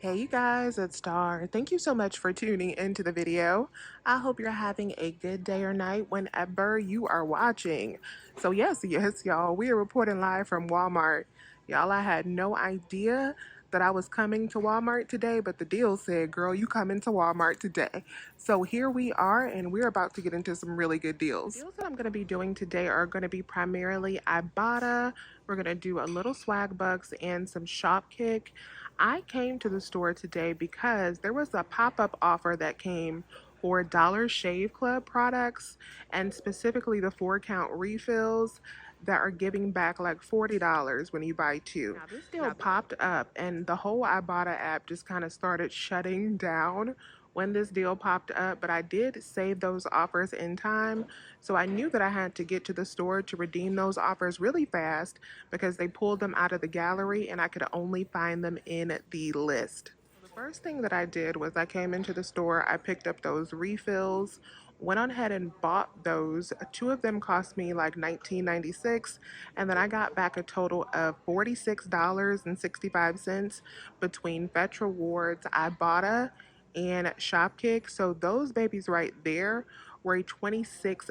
Hey you guys, it's Star. Thank you so much for tuning into the video. I hope you're having a good day or night whenever you are watching. So yes, y'all, we are reporting live from Walmart. Y'all, I had no idea that I was coming to Walmart today, but the deal said, girl, you coming to Walmart today. So here we are, and we're about to get into some really good deals. The deals that I'm going to be doing today are going to be primarily Ibotta. We're going to do a little swag bucks and some shop kick. I came to the store today because there was a pop-up offer that came for Dollar Shave Club products, and specifically the 4 count refills that are giving back like $40 when you buy two. Now this deal popped up and the whole Ibotta app just kind of started shutting down when this deal popped up, but I did save those offers in time, so I knew that I had to get to the store to redeem those offers really fast because they pulled them out of the gallery and I could only find them in the list. The first thing that I did was I came into the store, I picked up those refills, went on ahead and bought those. Two of them cost me like $19.96, and then I got back a total of $46.65 between Fetch Rewards, Ibotta, and Shopkick. So those babies right there were a $26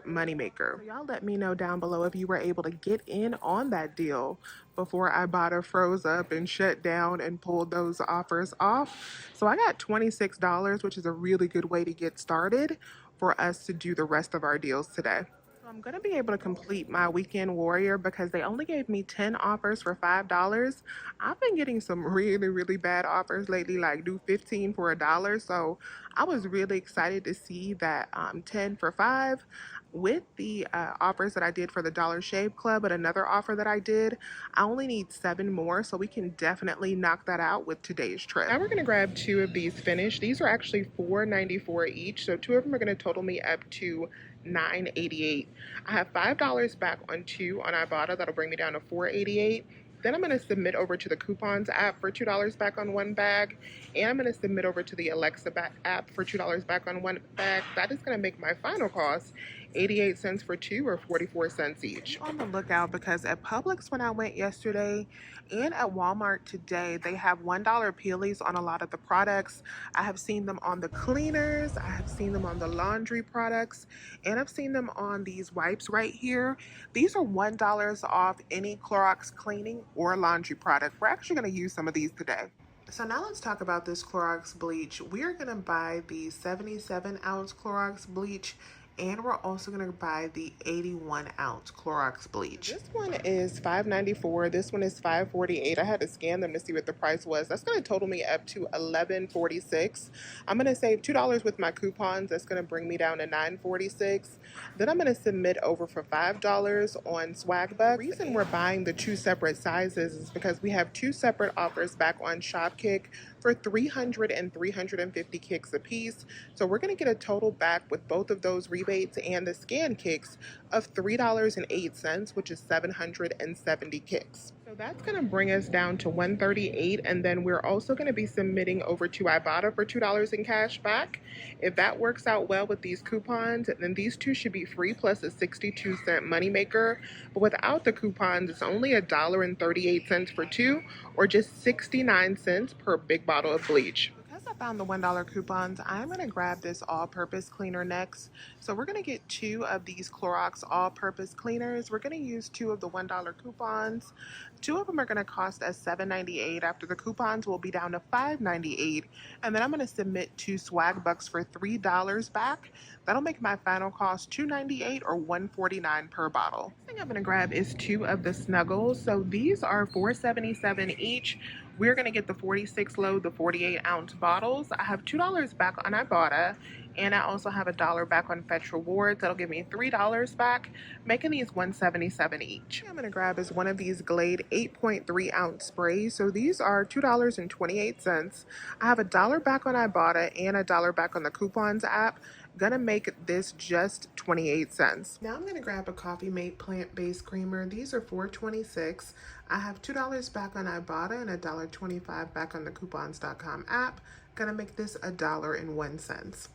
moneymaker. So y'all let me know down below if you were able to get in on that deal before Ibotta froze up and shut down and pulled those offers off. So I got $26, which is a really good way to get started for us to do the rest of our deals today. So I'm going to be able to complete my weekend warrior because they only gave me 10 offers for $5. I've been getting some really bad offers lately, like do 15 for $1. So I was really excited to see that 10 for 5 with the offers that I did for the Dollar Shave Club, but another offer that I did, I only need 7 more, so we can definitely knock that out with today's trip. Now we're gonna grab 2 of these finished. These are actually $4.94 each, so 2 of them are gonna total me up to $9.88. I have $5 back on 2 on Ibotta. That'll bring me down to $4.88. Then I'm going to submit over to the coupons app for $2 back on 1 bag. And I'm going to submit over to the Alexa app for $2 back on 1 bag. That is going to make my final cost 88 cents for 2 or 44 cents each. Be on the lookout because at Publix when I went yesterday and at Walmart today, they have $1 peelies on a lot of the products. I have seen them on the cleaners, I have seen them on the laundry products, and I've seen them on these wipes right here. These are $1 off any Clorox cleaning or laundry product. We're actually going to use some of these today. So now let's talk about this Clorox bleach. We're going to buy the 77-ounce Clorox bleach, and we're also going to buy the 81-ounce Clorox bleach. This one is $5.94. This one is $5.48. I had to scan them to see what the price was. That's going to total me up to $11.46. I'm going to save $2 with my coupons. That's going to bring me down to $9.46. Then I'm going to submit over for $5 on Swagbucks. The reason we're buying the 2 separate sizes is because we have 2 separate offers back on Shopkick for 300 and 350 kicks a piece. So we're going to get a total back with both of those rebates and the scan kicks of $3.08, which is 770 kicks. So that's going to bring us down to $138, and then we're also going to be submitting over to Ibotta for $2 in cash back. If that works out well with these coupons, then these 2 should be free plus a 62-cent moneymaker. But without the coupons, it's only $1.38 for 2, or just 69 cents per big bottle of bleach. Because I found the $1 coupons, I'm going to grab this all-purpose cleaner next. So we're going to get 2 of these Clorox all-purpose cleaners. We're going to use 2 of the $1 coupons. 2 of them are going to cost us $7.98. After the coupons, will be down to $5.98. And then I'm going to submit 2 swag bucks for $3 back. That'll make my final cost $2.98 or $1.49 per bottle. The thing I'm going to grab is 2 of the Snuggles. So these are $4.77 each. We're going to get the 46 load, the 48-ounce bottles. I have $2 back on Ibotta, and I also have $1 back on Fetch Rewards. That'll give me $3 back, making these $1.77 each. I'm going to grab is one of these Glade 8.3-ounce sprays. So these are $2.28. I have $1 back on Ibotta and $1 back on the coupons app. Gonna make this just 28 cents. Now I'm gonna grab a Coffee Mate plant-based creamer. These are $4.26. I have $2 back on Ibotta and $1.25 back on the coupons.com app. Gonna make this $1.01.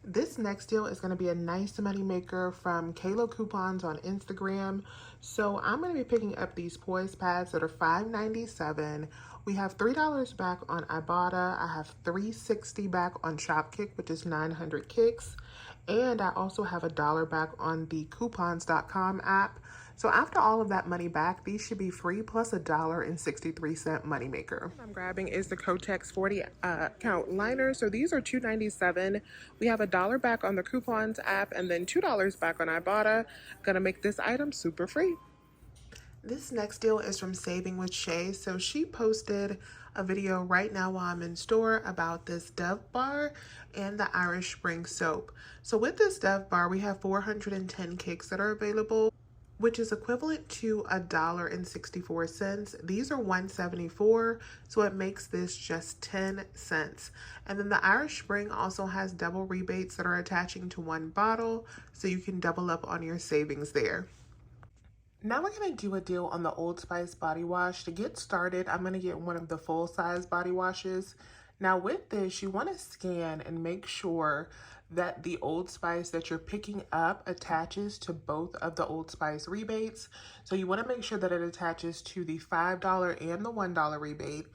This next deal is going to be a nice money maker from Kalo Coupons on Instagram. So I'm going to be picking up these poise pads that are $5.97. We have $3 back on Ibotta. I have $3.60 back on Shopkick, which is 900 kicks. And I also have $1 back on the coupons.com app. So after all of that money back, these should be free plus $1.63 moneymaker. What I'm grabbing is the Kotex 40 count liner. So these are $2.97. We have $1 back on the coupons app and then $2 back on Ibotta. Gonna make this item super free. This next deal is from Saving with Shay. So she posted a video right now while I'm in store about this Dove bar and the Irish Spring soap. So with this Dove bar, we have 410 kicks that are available, which is equivalent to $1.64. These are $1.74, so it makes this just 10 cents. And then the Irish Spring also has double rebates that are attaching to one bottle, so you can double up on your savings there. Now we're going to do a deal on the Old Spice body wash. To get started, I'm going to get one of the full-size body washes. Now with this, you want to scan and make sure that the Old Spice that you're picking up attaches to both of the Old Spice rebates. So you want to make sure that it attaches to the $5 and the $1 rebate.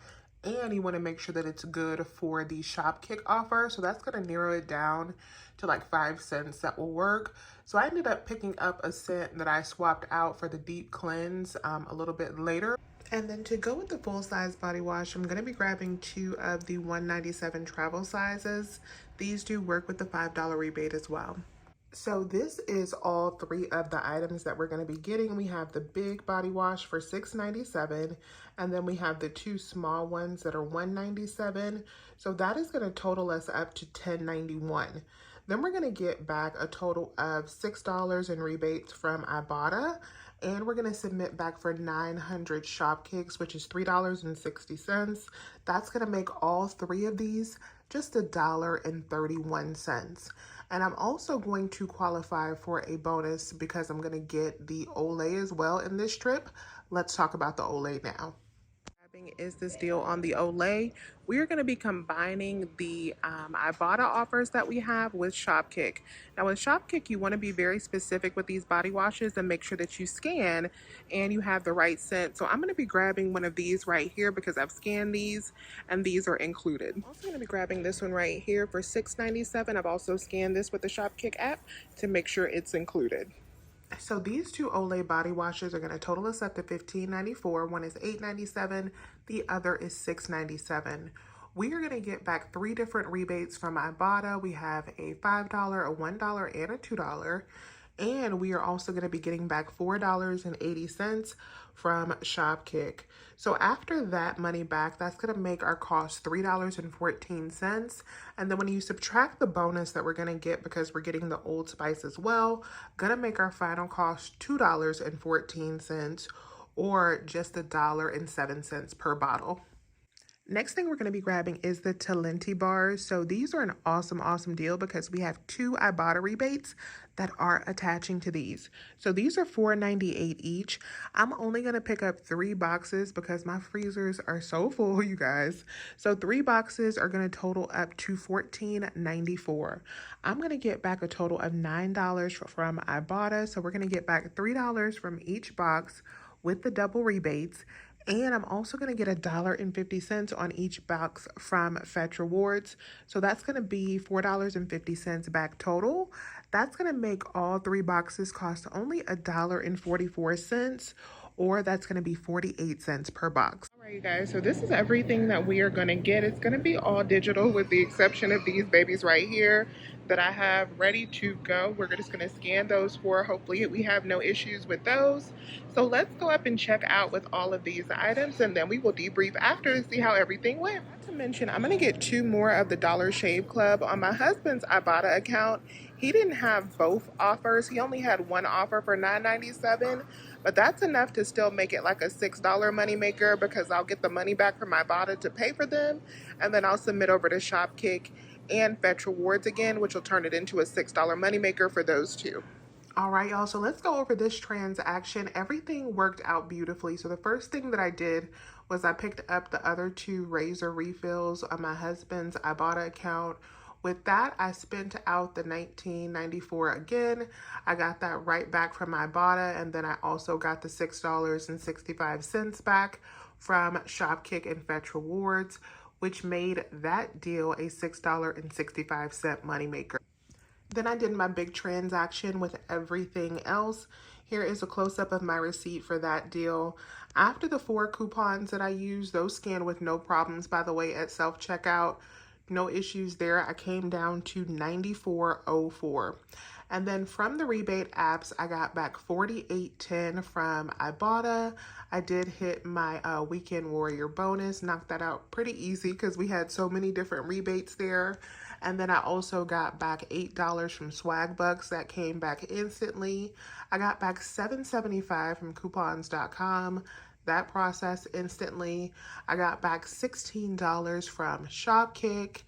And you want to make sure that it's good for the Shopkick offer. So that's going to narrow it down to like 5 cents that will work. So I ended up picking up a scent that I swapped out for the deep cleanse a little bit later. And then to go with the full-size body wash, I'm going to be grabbing 2 of the 197 travel sizes. These do work with the $5 rebate as well. So this is all 3 of the items that we're going to be getting. We have the big body wash for $6.97, and then we have the 2 small ones that are $1.97. So that is going to total us up to $10.91. Then we're going to get back a total of $6 in rebates from Ibotta, and we're going to submit back for 900 shop kicks, which is $3.60. That's going to make all 3 of these just $1.31. And I'm also going to qualify for a bonus because I'm going to get the Olay as well in this trip. Let's talk about the Olay now. Is this deal on the Olay. We are going to be combining the Ibotta offers that we have with Shopkick. Now with Shopkick, you want to be very specific with these body washes and make sure that you scan and you have the right scent. So I'm going to be grabbing one of these right here because I've scanned these and these are included. I'm also going to be grabbing this one right here for $6.97. I've also scanned this with the Shopkick app to make sure it's included. So these 2 Olay body washes are going to total us up to $15.94. One is $8.97. The other is $6.97. We are going to get back 3 different rebates from Ibotta. We have a $5, a $1, and a $2. And we are also going to be getting back $4.80 from Shopkick. So after that money back, that's going to make our cost $3.14. And then when you subtract the bonus that we're going to get because we're getting the Old Spice as well, going to make our final cost $2.14 or just $1.07 per bottle. Next thing we're going to be grabbing is the Talenti bars. So these are an awesome deal because we have 2 Ibotta rebates that are attaching to these. So these are $4.98 each. I'm only going to pick up 3 boxes because my freezers are so full, you guys. So 3 boxes are going to total up to $14.94. I'm going to get back a total of $9 from Ibotta. So we're going to get back $3 from each box with the double rebates. And I'm also going to get $1.50 on each box from Fetch Rewards. So that's going to be $4.50 back total. That's going to make all 3 boxes cost only $1.44, or that's going to be 48 cents per box. All right, you guys, so this is everything that we are going to get. It's going to be all digital with the exception of these babies right here that I have ready to go. We're just going to scan those for, hopefully we have no issues with those. So let's go up and check out with all of these items, and then we will debrief after to see how everything went. Not to mention, I'm going to get 2 more of the Dollar Shave Club on my husband's Ibotta account. He didn't have both offers. He only had one offer for $9.97, but that's enough to still make it like a $6 money maker because I'll get the money back from Ibotta to pay for them, and then I'll submit over to Shopkick and Fetch Rewards again, which will turn it into a $6 moneymaker for those 2. All right, y'all, so let's go over this transaction. Everything worked out beautifully. So the first thing that I did was I picked up the other 2 razor refills on my husband's Ibotta account, With that, I spent out the $19.94 again. I got that right back from Ibotta, and then I also got the $6.65 back from Shopkick and Fetch Rewards, which made that deal a $6.65 moneymaker. Then I did my big transaction with everything else. Here is a close-up of my receipt for that deal. After the 4 coupons that I used, those scanned with no problems, by the way, at self-checkout. No issues there. I came down to $94.04. And then from the rebate apps, I got back $48.10 from Ibotta. I did hit my Weekend Warrior bonus, knocked that out pretty easy because we had so many different rebates there. And then I also got back $8 from Swag Bucks. That came back instantly. I got back $7.75 from coupons.com. That processed instantly. I got back $16 from Shopkick.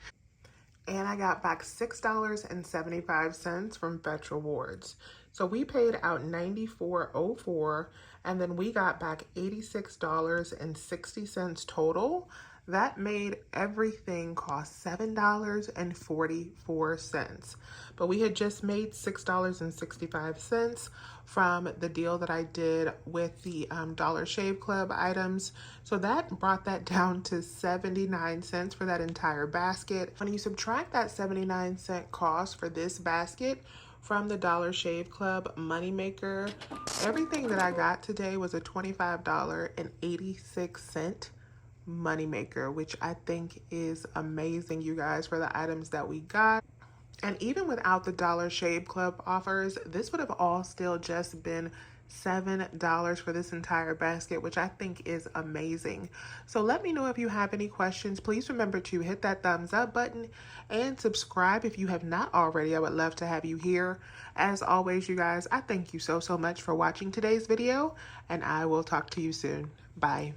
And I got back $6.75 from Fetch Rewards. So we paid out $94.04, and then we got back $86.60 total. That made everything cost $7.44. But we had just made $6.65 from the deal that I did with the Dollar Shave Club items. So that brought that down to 79 cents for that entire basket. When you subtract that 79-cent cost for this basket from the Dollar Shave Club moneymaker, everything that I got today was a $25.86 moneymaker, which I think is amazing, you guys, for the items that we got. And even without the Dollar Shave Club offers, this would have all still just been $7 for this entire basket, which I think is amazing. So let me know if you have any questions. Please remember to hit that thumbs up button and subscribe if you have not already. I would love to have you here. As always, you guys, I thank you so much for watching today's video, and I will talk to you soon. Bye.